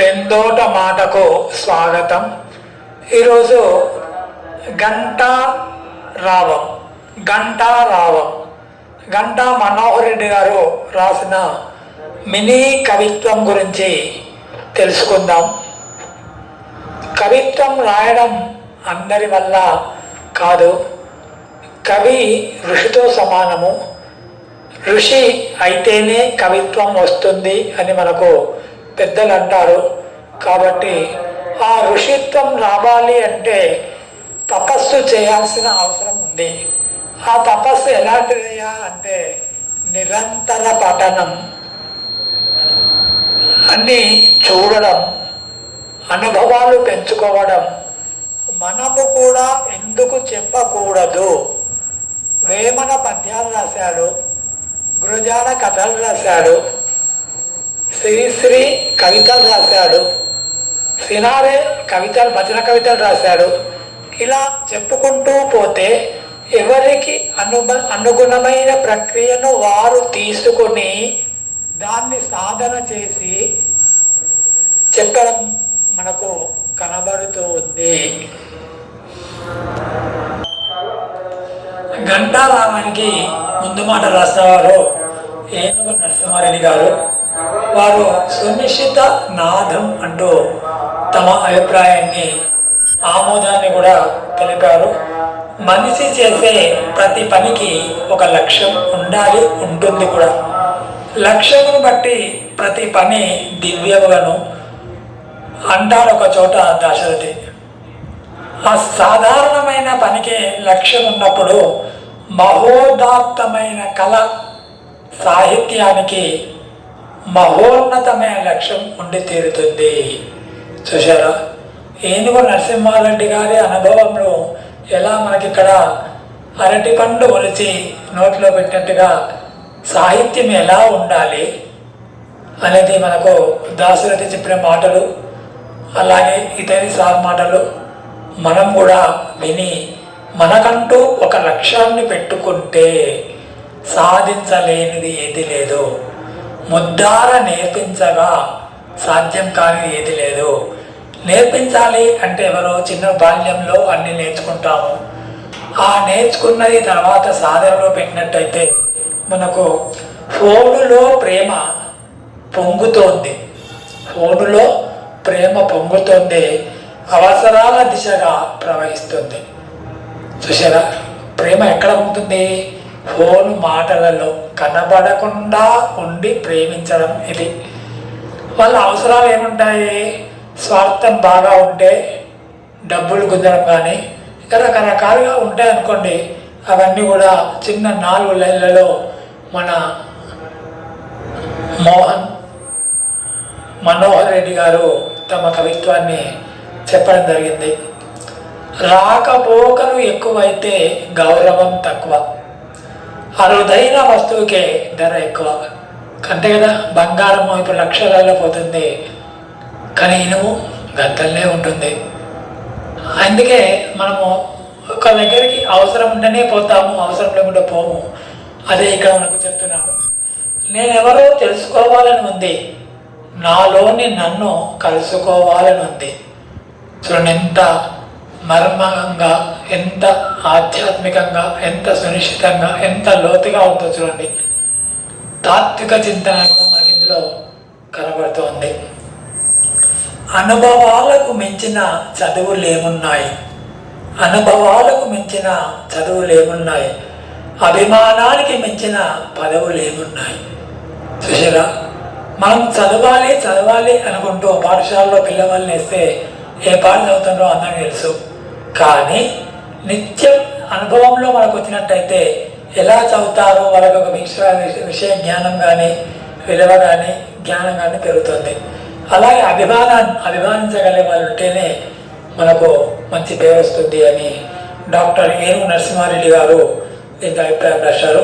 పెందోట మాటకు స్వాగతం. ఈరోజు ఘంటారావం గంటా మనోహర్ రెడ్డి గారు రాసిన మినీ కవిత్వం గురించి తెలుసుకుందాం. కవిత్వం రాయడం అందరి వల్ల కాదు. కవి ఋషితో సమానము. ఋషి అయితేనే కవిత్వం వస్తుంది అని మనకు పెద్దలు అంటారు. కాబట్టి ఆ ఋషిత్వం రావాలి అంటే తపస్సు చేయాల్సిన అవసరం ఉంది. ఆ తపస్సు ఎలాంటిదయ్యా అంటే నిరంతర పఠనం, అన్నీ చూడడం, అనుభవాలు పెంచుకోవడం. మనము కూడా ఎందుకు చెప్పకూడదు? వేమన పద్యాలు రాశాడు, గురజాడ కథలు రాశాడు, శ్రీశ్రీ కవితలు రాశాడు, సినారే కవితలు, భజన కవితలు రాశాడు. ఇలా చెప్పుకుంటూ పోతే ఎవరికి అనుగుణమైన ప్రక్రియను వారు తీసుకొని దాన్ని సాధన చేసి చెప్పడం మనకు కనబడుతూ ఉంది. ఘంటారావానికి ముందు మాట రాసినవారు ఏనుగు నరసింహారెడ్డి గారు. వారు సునిశ్చిత నాదం అంటూ తమ అభిప్రాయాన్ని, ఆమోదాన్ని కూడా తెలిపారు. మనిషి చేసే ప్రతి పనికి ఒక లక్ష్యం ఉండాలి, ఉంటుంది కూడా. లక్ష్యమును బట్టి ప్రతి పని దివ్యములను అంటారు ఒక చోట దశరథి. ఆ సాధారణమైన పనికి లక్ష్యం ఉన్నప్పుడు మహోదాత్తమైన కళ, సాహిత్యానికి మహోన్నతమైన లక్ష్యం ఉండి తీరుతుంది. చూశారా? ఏనుగు నరసింహారెడ్డి గారి అనుభవంలో ఎలా మనకిక్కడ అరటి పండు ఒలిచి నోట్లో పెట్టినట్టుగా సాహిత్యం ఎలా ఉండాలి అనేది మనకు దాశరథి చెప్పిన మాటలు, అలాగే ఇతని సార్ మాటలు మనం కూడా విని మనకంటూ ఒక లక్ష్యాన్ని పెట్టుకుంటే సాధించలేనిది ఏది లేదు. ముద్దార నేర్పించగా సాధ్యం కాని ఏది లేదు. నేర్పించాలి అంటే ఎవరో చిన్న బాల్యంలో అన్ని నేర్చుకుంటాము. ఆ నేర్చుకున్నది తర్వాత సాధనలో పెట్టినట్టయితే మనకు ఫోనులో ప్రేమ పొంగుతోంది. ఫోనులో ప్రేమ పొంగుతోంది, అవసరాల దిశగా ప్రవహిస్తుంది. చూసారా? ప్రేమ ఎక్కడ ఉంటుంది? ఫోను మాటలలో కనబడకుండా ఉండి ప్రేమించడం. ఇది వాళ్ళ అవసరాలు ఏముంటాయి? స్వార్థం బాగా ఉంటే డబ్బులు గుంజడం కానీ ఇంకా రకరకాలుగా ఉంటాయి అనుకోండి. అవన్నీ కూడా చిన్న 4 లైన్లలో మన మనోహర్ రెడ్డి గారు తమ కవిత్వాన్ని చెప్పడం జరిగింది. రాకపోకలు ఎక్కువైతే గౌరవం తక్కువ, అరుదైన వస్తువుకే ధర ఎక్కువ. అంతే కదా? బంగారం ఇప్పుడు లక్షలలో పోతుంది, కానీ ఇనుము గంటలనే ఉంటుంది. అందుకే మనము ఒక దగ్గరికి అవసరం ఉంటేనే పోతాము, అవసరం లేకుండా పోము. అదే ఇక్కడ మనకు చెప్తున్నాను. నేనెవరో తెలుసుకోవాలని ఉంది, నాలోని నన్ను కలుసుకోవాలని ఉంది. చూడండి, ఎంత మర్మంగా, ఎంత ఆధ్యాత్మికంగా, ఎంత సునిశ్చితంగా, ఎంత లోతుగా ఉందో చూడండి. తాత్విక చింతన కూడా మనకి ఇందులో కనబడుతోంది. అనుభవాలకు మించిన చదువులు ఏమున్నాయి? అనుభవాలకు మించిన చదువులు ఏమున్నాయి? అభిమానానికి మించిన పదవులు ఏమున్నాయి? చూసారా? మనం చదవాలి అనుకుంటూ పాఠశాలలో పిల్లవాళ్ళని వేస్తే ఏ పాట చదువుతుందో అందరికీ తెలుసు. కానీ నిత్యం అనుభవంలో మనకు వచ్చినట్టయితే ఎలా చదువుతారో వాళ్ళకి ఒక విషయ జ్ఞానం కానీ, విలువ కానీ, జ్ఞానం కానీ పెరుగుతుంది. అలాగే అభిమానించగలిగే వాళ్ళు ఉంటేనే మనకు మంచి పేరు వస్తుంది అని డాక్టర్ ఏనుగు నరసింహారెడ్డి గారు దీనికి అభిప్రాయం రాశారు.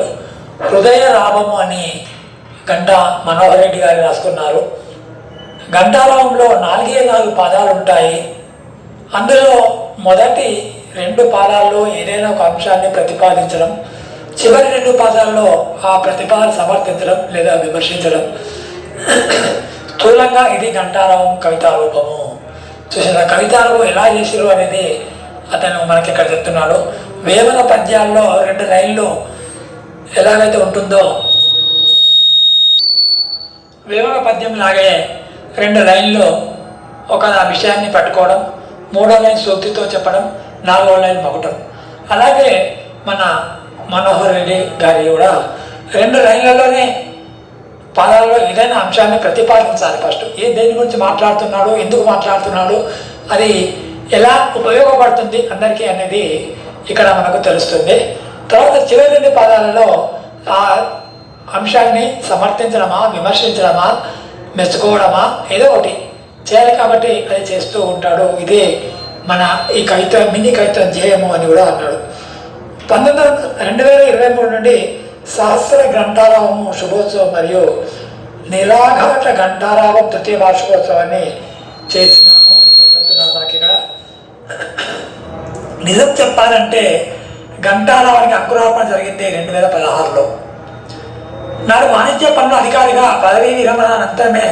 హృదయ రావము అని గంటా మనోహర్ రెడ్డి గారు రాసుకున్నారు. ఘంటారావంలో 4 పాదాలు ఉంటాయి. అందులో మొదటి 2 పాదాల్లో ఏదైనా ఒక అంశాన్ని ప్రతిపాదించడం, చివరి 2 పాదాల్లో ఆ ప్రతిపాదన సమర్థించడం లేదా విమర్శించడం. స్థూలంగా ఇది ఘంటారావం కవితా రూపము. చూసిన కవితా రూపం ఎలా చేసిరు అనేది అతను మనకి ఇక్కడ చెప్తున్నాడు. వేమన పద్యాల్లో 2 లైన్లు ఎలాగైతే ఉంటుందో వేమన పద్యం లాగే 2 లైన్లు ఒక విషయాన్ని పట్టుకోవడం, 3వ లైన్ సూక్తితో చెప్పడం, 4వ లైన్ మగుటం. అలాగే మన మనోహర్ రెడ్డి గారి కూడా 2 లైన్లలోనే పదాల్లో ఏదైనా అంశాన్ని ప్రతిపాదించాలి. ఫస్ట్ దేని గురించి మాట్లాడుతున్నాడు, ఎందుకు మాట్లాడుతున్నాడు, అది ఎలా ఉపయోగపడుతుంది అందరికీ అనేది ఇక్కడ మనకు తెలుస్తుంది. తర్వాత చివరి 2 పదాలలో ఆ అంశాన్ని సమర్థించడమా, విమర్శించడమా, మెచ్చుకోవడమా ఏదో ఒకటి చేయాలి. కాబట్టి అది చేస్తూ ఉంటాడు. ఇదే మన ఈ కవిత్వం, మినీ కవిత్వం ధ్యేయము అని కూడా అన్నాడు. 2023 నుండి సహస్ర ఘంటారావము శుభోత్సవం మరియు నిరాఘాట ఘంటారావం 3వ వార్షికోత్సవాన్ని చేసినాము అని కూడా చెప్తున్నాను. నాకు ఇక్కడ నిజం చెప్పాలంటే ఘంటారావానికి అంకురార్పణ జరిగింది 2016లో. నాడు వాణిజ్య పన్ను అధికారిగా పదవీ విరమణ అనంతరమే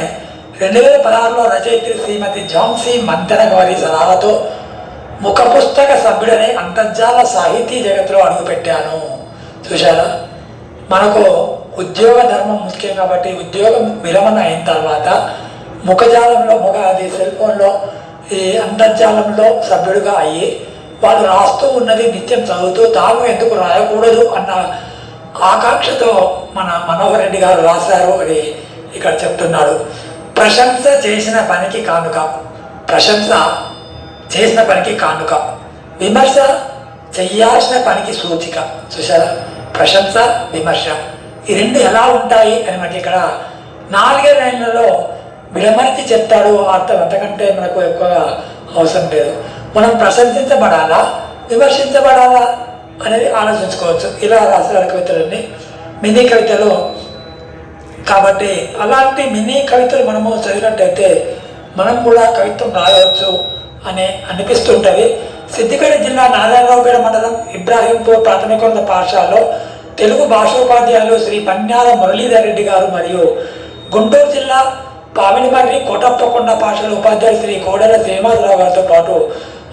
2016లో రచయిత్రి శ్రీమతి ఝాన్సీ మంతెన గారి సలహాలతో ముఖ పుస్తక సభ్యుడనే అంతర్జాల సాహితీ జగత్తులో అడుగుపెట్టాను. చూశారా, మనకు ఉద్యోగ ధర్మం ముఖ్యం కాబట్టి ఉద్యోగం విరమణ అయిన తర్వాత ముఖజాలంలో అది సెల్ ఫోన్లో ఈ అంతర్జాలంలో సభ్యుడిగా అయ్యి వాళ్ళు రాస్తూ ఉన్నది నిత్యం చదువుతూ తాను ఎందుకు రాయకూడదు అన్న ఆకాంక్షతో మన మనోహర్ రెడ్డి గారు రాశారు అని ఇక్కడ చెప్తున్నాడు. ప్రశంస చేసిన పనికి కానుక, ప్రశంస చేసిన పనికి కానుక, విమర్శ చెయ్యాల్సిన పనికి సూచిక. చూసారా, ప్రశంస విమర్శ ఈ 2 ఎలా ఉంటాయి అని మనకి ఇక్కడ 4 లైన్లలో విడమర్చి చెప్తాడు. అర్థం అంతకంటే మనకు ఎక్కువగా అవసరం లేదు. మనం ప్రశంసించబడాలా, విమర్శించబడాలా అనేది ఆలోచించుకోవచ్చు. ఇలా రాసిన కవితలన్నీ మినీ కవితలు కాబట్టి అలాంటి మినీ కవితలు మనము చదివినట్టయితే మనం కూడా కవిత్వం రాయవచ్చు అని అనిపిస్తుంటుంది. సిద్దిపేట జిల్లా నారాయణరావుపేట మండలం ఇబ్రాహీంపూర్ ప్రాథమికోన్నత పాఠశాలలో తెలుగు భాషోపాధ్యాయులు శ్రీ పన్యాల మురళీధర్ రెడ్డి గారు మరియు గుంటూరు జిల్లా పామిడిమర్రి కోటప్పకొండ పాఠశాల ఉపాధ్యాయులు శ్రీ కోడెల శ్రీనివాసరావు గారితో పాటు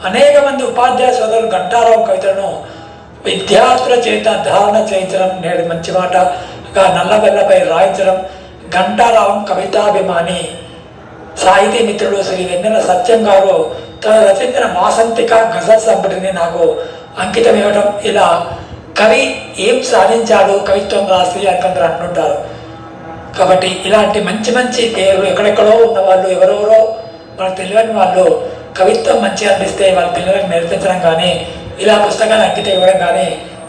అనేక మంది ఉపాధ్యాయ సోదరులు ఘంటారావం కవితలను విద్యార్థుల చేత ధారణ చేయించడం, నేడు మంచి మాటగా నల్లబెల్లపై రాయించడం, ఘంటారావం కవితాభిమాని సాహితీ మిత్రుడు శ్రీ వెన్నెల సత్యం గారు తను రచించిన వాసంతిక గజల్ సంపుటిని నాకు అంకితం ఇవ్వడం, ఇలా కవి ఏం సాధించాడు కవిత్వం రాసి అనుకుంటారు అంటుంటారు. కాబట్టి ఇలాంటి మంచి మంచి పేర్లు ఎక్కడెక్కడో ఉన్న వాళ్ళు, ఎవరెవరో మనకు తెలియని వాళ్ళు కవిత్వం మంచిగా అనిపిస్తే వాళ్ళ పిల్లలకు నేర్పించడం కానీ ఇలా పుస్తకాలు అంకితం ఇవ్వడం కానీ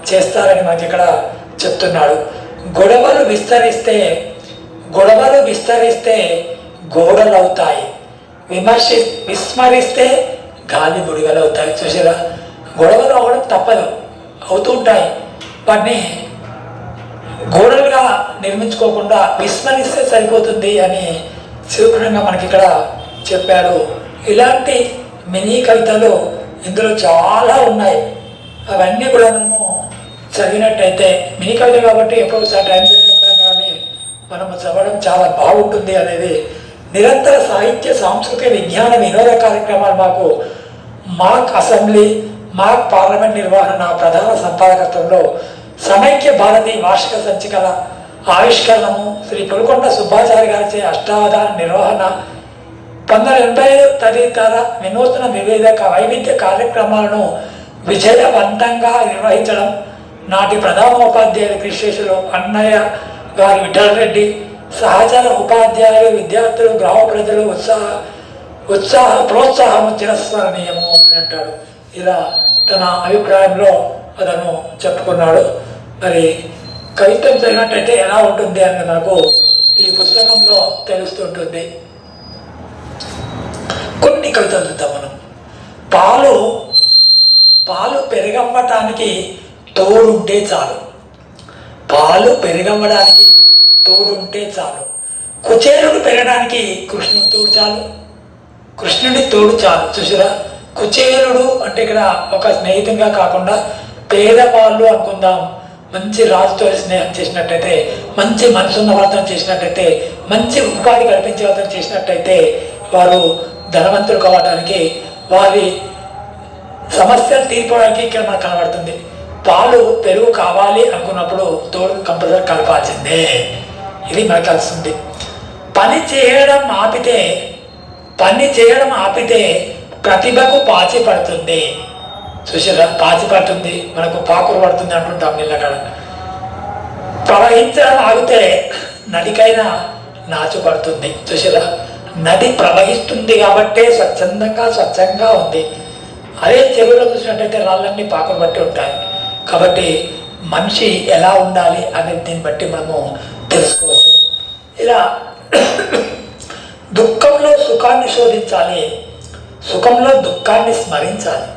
చేస్తారని మనకి ఇక్కడ చెప్తున్నాడు. గొడవలు విస్తరిస్తే గోడలు అవుతాయి, విస్మరిస్తే గాలి బుడిగలు అవుతాయి. చూసారా, గొడవలు అవ్వడం తప్పదు, అవుతూ ఉంటాయి. వాటిని గోడలుగా నిర్మించుకోకుండా విస్మరిస్తే సరిపోతుంది అని శివప్రంగా మనకి ఇక్కడ చెప్పాడు. ఇలాంటి మినీ కవితలు ఇందులో చాలా ఉన్నాయి. అవన్నీ కూడా మనము చదివినట్టయితే మినీ కవిత కాబట్టి ఎప్పుడోసారి టైం పెట్టినప్పుడు కానీ మనము చదవడం చాలా బాగుంటుంది అనేది. నిరంతర సాహిత్య సాంస్కృతిక విజ్ఞాన వినోద కార్యక్రమాలు మాకు మాక్ అసెంబ్లీ, మాక్ పార్లమెంట్ నిర్వహణ ప్రధాన సంపాదకత్వంలో సమైక్య భారతి వార్షిక సంచికల ఆవిష్కరణము, శ్రీ పులికొండ సుబ్బాచారి గారిచే అష్టావధాన నిర్వహణ, 1985 తదితర వినూత్న వైవిధ్య కార్యక్రమాలను విజయవంతంగా నిర్వహించడం, నాటి ప్రధానోపాధ్యాయులు కృషిశేషులు అన్నయ్య గారి విఠల్ రెడ్డి, సహచర ఉపాధ్యాయులు, విద్యార్థులు, గ్రామ ప్రజలు ప్రోత్సాహము చిరస్మరణీయము అని అంటాడు. ఇలా తన అభిప్రాయంలో అతను చెప్పుకున్నాడు. మరి కవిత్వం చదివినట్టయితే ఎలా ఉంటుంది అని మనకు ఈ పుస్తకంలో తెలుస్తుంటుంది. కొన్ని కవితలు చూద్దాం మనం. పాలు పెరగవ్వటానికి తోడుంటే చాలు, పాలు పెరగవ్వడానికి తోడుంటే చాలు, కుచేలుడు పెరగడానికి కృష్ణుడి తోడు చాలు, కృష్ణుడి తోడు చాలు. చూసారా, కుచేలుడు అంటే ఇక్కడ ఒక స్నేహితునిగా కాకుండా పేదవాళ్ళు అనుకుందాం, మంచి రాజుతో స్నేహం చేసినట్టయితే, మంచి మనసున్న వాళ్ళతో చేసినట్టయితే, మంచి ఉపాధి కల్పించే వాళ్ళతో చేసినట్టయితే వారు ధనవంతులు కావడానికి, వారి సమస్యలు తీర్పడానికి ఇక్కడ మనకు కనబడుతుంది. పాలు పెరుగు కావాలి అనుకున్నప్పుడు తోడు కంపల్సరీ కలపాల్సిందే. ఇది మనకు తెలుస్తుంది. పని చేయడం ఆపితే ప్రతిభకు పాచి పడుతుంది. చూసారా, పాచి పడుతుంది, మనకు పాకురు పడుతుంది అంటుంటాం నీళ్ళకాడ. ప్రవహించడం ఆగితే నదికైనా నాచు పడుతుంది. చూసారా, నది ప్రవహిస్తుంది కాబట్టే స్వచ్ఛంగా ఉంది. అదే చెరువులో చూసినట్టయితే రాళ్ళన్నీ పాకురు బట్టి ఉంటాయి. కాబట్టి మనిషి ఎలా ఉండాలి అనేది దీన్ని బట్టి మనము తెలుసుకోవచ్చు. ఇలా దుఃఖంలో సుఖాన్ని శోధించాలి, సుఖంలో దుఃఖాన్ని స్మరించాలి.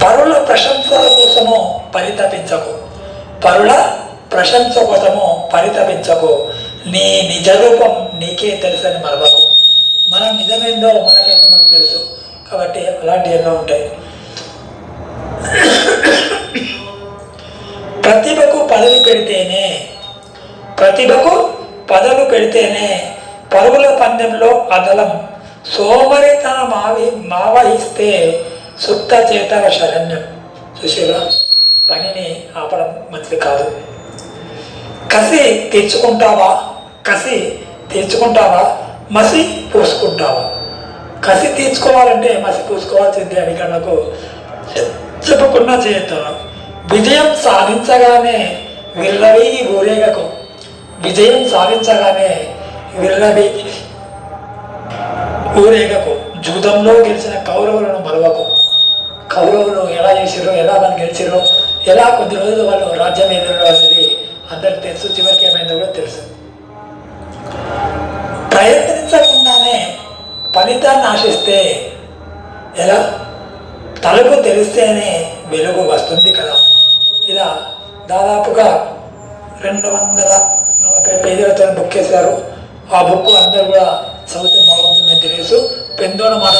పరుల ప్రశంసల కోసము పరితపించకు, నీ నిజ రూపం నీకే తెలుసని మరవకు. మనం నిజమేందో మనకేందో మనకు తెలుసు. కాబట్టి అలాంటివి ఎన్నో ఉంటాయి. ప్రతిభకు పదవి పెడితేనే పరుగుల పందెంలో అదలం, సోమరితన మావహిస్తే సుప్త చేతవ శరణ్యం. చూసేవా, పనిని ఆపడం మంచిది కాదు. కసి తీర్చుకుంటావా, మసి పూసుకుంటావా? కసి తీర్చుకోవాలంటే మసి పూసుకోవాల్సిందే అని కనుక చెప్పకుండా చేస్తాను. విజయం సాధించగానే ఊరేగకు. జూదంలో గెలిచిన కౌరవులను మరవకు. కౌరవులు ఎలా చేసిరో, ఎలా వాళ్ళు గెలిచిరో, ఎలా కొద్ది రోజులు వాళ్ళు రాజ్యం ఎదురు అనేది అందరికి తెలుసు. చివరికి ఏమైందో కూడా తెలుసు. ప్రయత్నించకుండానే ఫలితాన్ని ఆశిస్తే ఎలా? తలుపు తెలిస్తేనే వెలుగు వస్తుంది కదా. ఇలా దాదాపుగా 240 పేజీలతో బుక్ చేశారు. ఆ బుక్ అందరూ కూడా చదివితే బాగుంటుందని తెలుసు. పెందోడ మాట